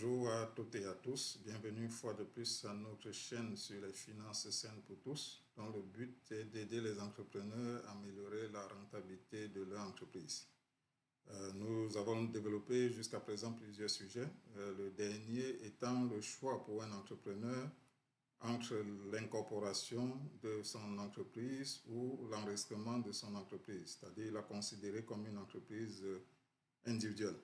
Bonjour à toutes et à tous. Bienvenue une fois de plus à notre chaîne sur les finances saines pour tous, dont le but est d'aider les entrepreneurs à améliorer la rentabilité de leur entreprise. Nous avons développé jusqu'à présent plusieurs sujets. Le dernier étant le choix pour un entrepreneur entre l'incorporation de son entreprise ou l'enregistrement de son entreprise, c'est-à-dire la considérer comme une entreprise individuelle.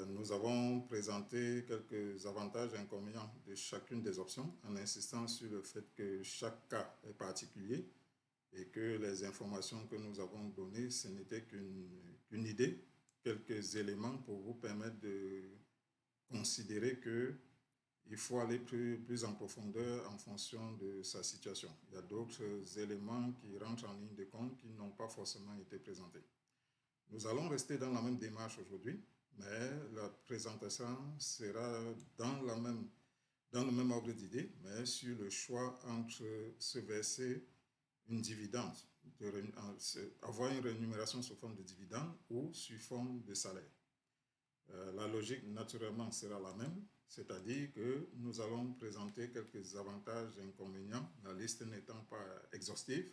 Nous avons présenté quelques avantages et inconvénients de chacune des options en insistant sur le fait que chaque cas est particulier et que les informations que nous avons données, ce n'était qu'une idée, quelques éléments pour vous permettre de considérer qu'il faut aller plus en profondeur en fonction de sa situation. Il y a d'autres éléments qui rentrent en ligne de compte qui n'ont pas forcément été présentés. Nous allons rester dans la même démarche aujourd'hui, mais la présentation sera dans le même ordre d'idée, mais sur le choix entre se verser une dividende, avoir une rémunération sous forme de dividende ou sous forme de salaire. La logique, naturellement, sera la même, c'est-à-dire que nous allons présenter quelques avantages et inconvénients, la liste n'étant pas exhaustive.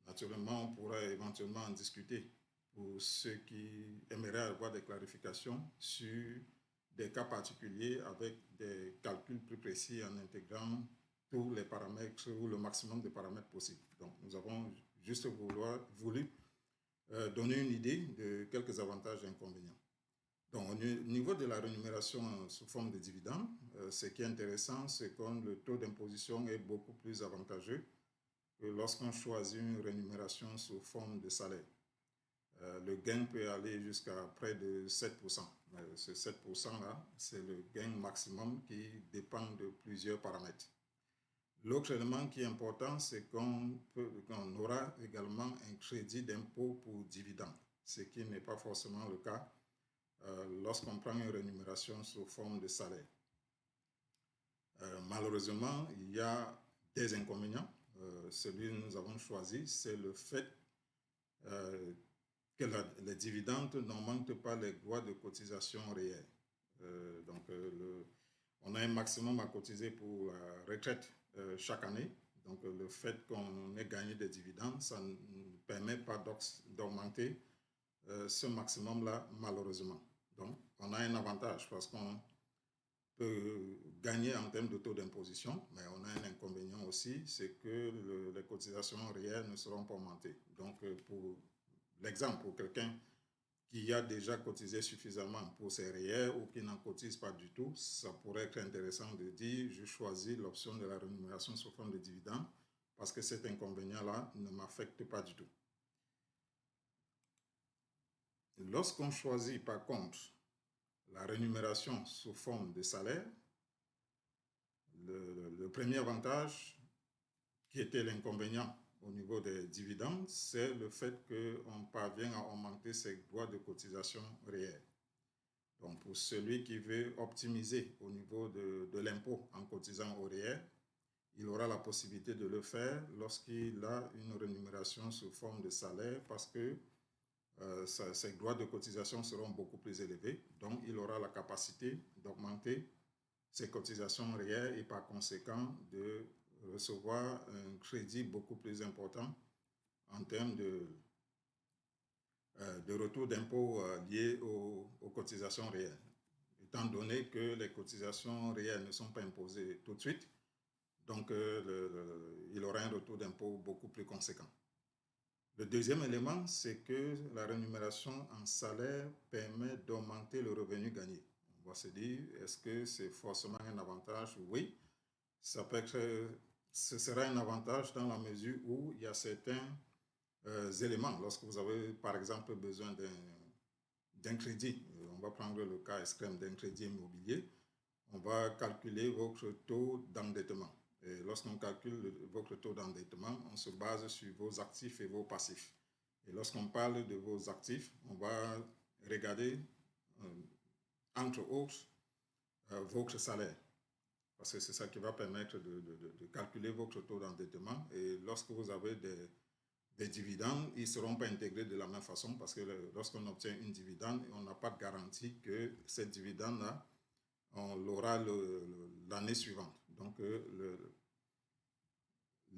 Naturellement, on pourra éventuellement en discuter pour ceux qui aimeraient avoir des clarifications sur des cas particuliers avec des calculs plus précis en intégrant tous les paramètres ou le maximum de paramètres possibles. Donc, nous avons juste voulu donner une idée de quelques avantages et inconvénients. Donc, au niveau de la rémunération sous forme de dividendes, ce qui est intéressant, c'est que le taux d'imposition est beaucoup plus avantageux que lorsqu'on choisit une rémunération sous forme de salaire. Le gain peut aller jusqu'à près de 7%. Ce 7%-là, c'est le gain maximum qui dépend de plusieurs paramètres. L'autre élément qui est important, c'est qu'on aura également un crédit d'impôt pour dividende, ce qui n'est pas forcément le cas lorsqu'on prend une rémunération sous forme de salaire. Malheureusement, il y a des inconvénients. Celui que nous avons choisi, c'est le fait que les dividendes n'augmentent pas les droits de cotisation réels. On a un maximum à cotiser pour la retraite chaque année. Donc, le fait qu'on ait gagné des dividendes, ça ne permet pas d'augmenter ce maximum-là, malheureusement. Donc, on a un avantage parce qu'on peut gagner en termes de taux d'imposition, mais on a un inconvénient aussi, c'est que les cotisations réelles ne seront pas augmentées. Donc, pour l'exemple, pour quelqu'un qui a déjà cotisé suffisamment pour ses réels ou qui n'en cotise pas du tout, ça pourrait être intéressant de dire je choisis l'option de la rémunération sous forme de dividende parce que cet inconvénient-là ne m'affecte pas du tout. Lorsqu'on choisit par contre la rémunération sous forme de salaire, le premier avantage qui était l'inconvénient au niveau des dividendes, c'est le fait qu'on parvient à augmenter ses droits de cotisation réels. Donc, pour celui qui veut optimiser au niveau de l'impôt en cotisant au réel, il aura la possibilité de le faire lorsqu'il a une rémunération sous forme de salaire parce que ses droits de cotisation seront beaucoup plus élevés. Donc, il aura la capacité d'augmenter ses cotisations réelles et par conséquent de recevoir un crédit beaucoup plus important en termes de retour d'impôt lié aux cotisations réelles. Étant donné que les cotisations réelles ne sont pas imposées tout de suite, donc il aura un retour d'impôt beaucoup plus conséquent. Le deuxième élément, c'est que la rémunération en salaire permet d'augmenter le revenu gagné. On va se dire, est-ce que c'est forcément un avantage? Oui, ça peut être, ce sera un avantage dans la mesure où il y a certains éléments. Lorsque vous avez, par exemple, besoin d'un crédit, on va prendre le cas extrême d'un crédit immobilier, on va calculer votre taux d'endettement. Et lorsqu'on calcule votre taux d'endettement, on se base sur vos actifs et vos passifs. Et lorsqu'on parle de vos actifs, on va regarder, entre autres, votre salaire. Parce que c'est ça qui va permettre de calculer votre taux d'endettement. Et lorsque vous avez des dividendes, ils ne seront pas intégrés de la même façon parce que lorsqu'on obtient une dividende, on n'a pas de garantie que cette dividende-là on l'aura l'année suivante. Donc,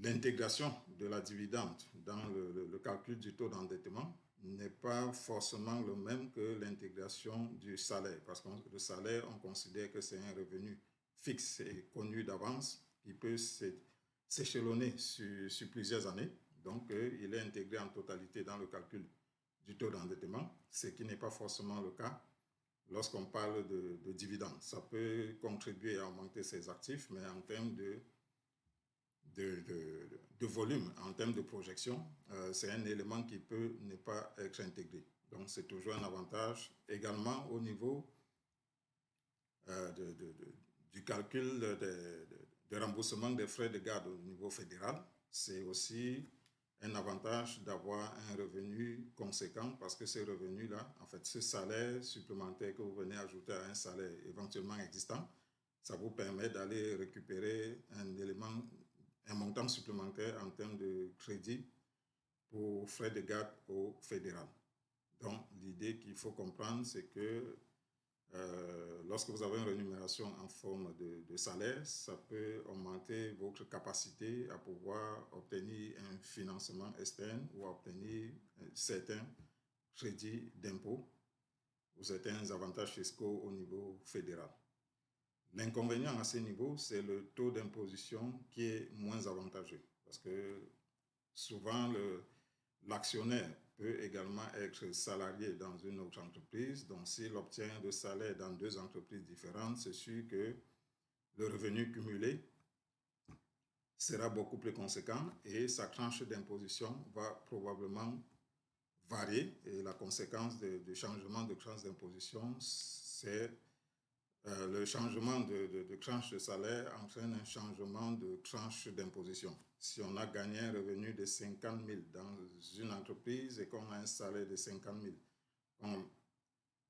l'intégration de la dividende dans le calcul du taux d'endettement n'est pas forcément le même que l'intégration du salaire, parce que le salaire, on considère que c'est un revenu fixe et connu d'avance qui peut s'échelonner sur plusieurs années. Donc, il est intégré en totalité dans le calcul du taux d'endettement, ce qui n'est pas forcément le cas lorsqu'on parle de dividendes. Ça peut contribuer à augmenter ses actifs, mais en termes de volume, en termes de projection, c'est un élément qui peut ne pas être intégré. Donc, c'est toujours un avantage. Également, au niveau du calcul de remboursement des frais de garde au niveau fédéral, c'est aussi un avantage d'avoir un revenu conséquent parce que ce revenu-là, en fait, ce salaire supplémentaire que vous venez ajouter à un salaire éventuellement existant, ça vous permet d'aller récupérer un montant supplémentaire en termes de crédit pour frais de garde au fédéral. Donc, l'idée qu'il faut comprendre, c'est que lorsque vous avez une rémunération en forme de salaire, ça peut augmenter votre capacité à pouvoir obtenir un financement externe ou obtenir certains crédits d'impôt ou certains avantages fiscaux au niveau fédéral. L'inconvénient à ce niveau, c'est le taux d'imposition qui est moins avantageux parce que souvent l'actionnaire peut également être salarié dans une autre entreprise. Donc, s'il obtient de salaire dans deux entreprises différentes, c'est sûr que le revenu cumulé sera beaucoup plus conséquent et sa tranche d'imposition va probablement varier. Et la conséquence du changement de tranche d'imposition, c'est le changement de tranche de salaire entraîne un changement de tranche d'imposition. Si on a gagné un revenu de 50 000 dans une entreprise et qu'on a un salaire de 50 000 comme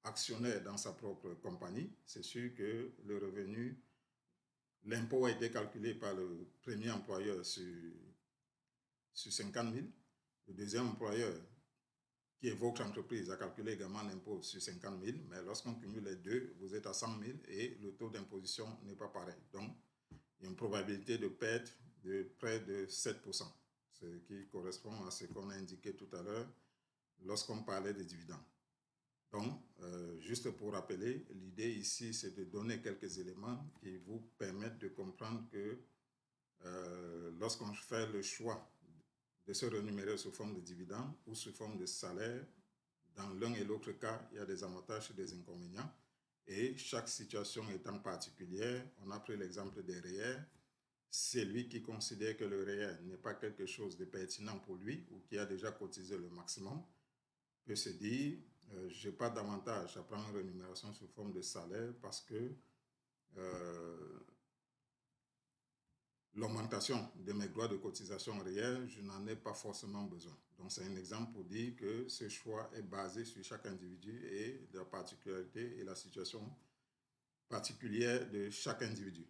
actionnaire dans sa propre compagnie, c'est sûr que le revenu, l'impôt a été calculé par le premier employeur sur 50 000. Le deuxième employeur, qui est votre entreprise, a calculé également l'impôt sur 50 000, mais lorsqu'on cumule les deux, vous êtes à 100 000 et le taux d'imposition n'est pas pareil. Donc, il y a une probabilité de perte de près de 7%, ce qui correspond à ce qu'on a indiqué tout à l'heure lorsqu'on parlait des dividendes. Donc, juste pour rappeler, l'idée ici, c'est de donner quelques éléments qui vous permettent de comprendre que lorsqu'on fait le choix de se rémunérer sous forme de dividendes ou sous forme de salaire, dans l'un et l'autre cas, il y a des avantages et des inconvénients. Et chaque situation étant particulière, on a pris l'exemple des REER. Celui qui considère que le REER n'est pas quelque chose de pertinent pour lui ou qui a déjà cotisé le maximum peut se dire je n'ai pas d'avantage à prendre une rémunération sous forme de salaire parce que l'augmentation de mes droits de cotisation réels, je n'en ai pas forcément besoin. Donc, c'est un exemple pour dire que ce choix est basé sur chaque individu et la particularité et la situation particulière de chaque individu.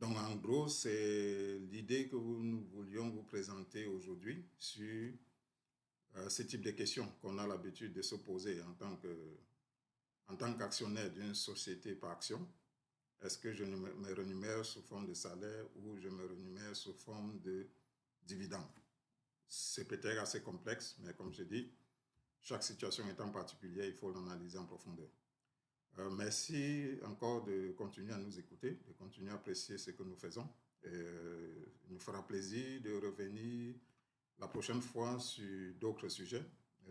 Donc, en gros, c'est l'idée que nous voulions vous présenter aujourd'hui sur ce type de questions qu'on a l'habitude de se poser en tant qu'actionnaire d'une société par action. Est-ce que je me rémunère sous forme de salaire ou je me rémunère sous forme de dividende? C'est peut-être assez complexe, mais comme je dis, chaque situation étant particulière, il faut l'analyser en profondeur. Merci encore de continuer à nous écouter, de continuer à apprécier ce que nous faisons. Il nous fera plaisir de revenir la prochaine fois sur d'autres sujets.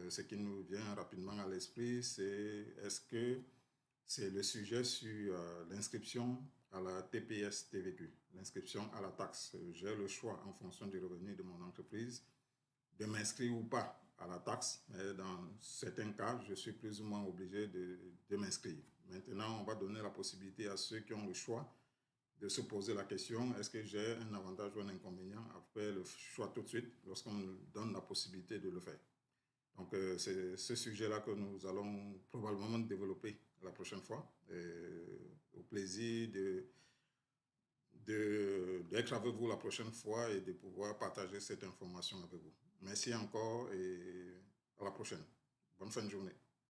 Ce qui nous vient rapidement à l'esprit, c'est est-ce que c'est le sujet sur l'inscription à la TPS-TVQ, l'inscription à la taxe. J'ai le choix en fonction du revenu de mon entreprise de m'inscrire ou pas à la taxe, mais dans certains cas, je suis plus ou moins obligé de m'inscrire. Maintenant, on va donner la possibilité à ceux qui ont le choix de se poser la question, est-ce que j'ai un avantage ou un inconvénient à faire le choix tout de suite lorsqu'on me donne la possibilité de le faire. Donc, c'est ce sujet-là que nous allons probablement développer la prochaine fois. Au plaisir d'être avec vous la prochaine fois et de pouvoir partager cette information avec vous. Merci encore et à la prochaine. Bonne fin de journée.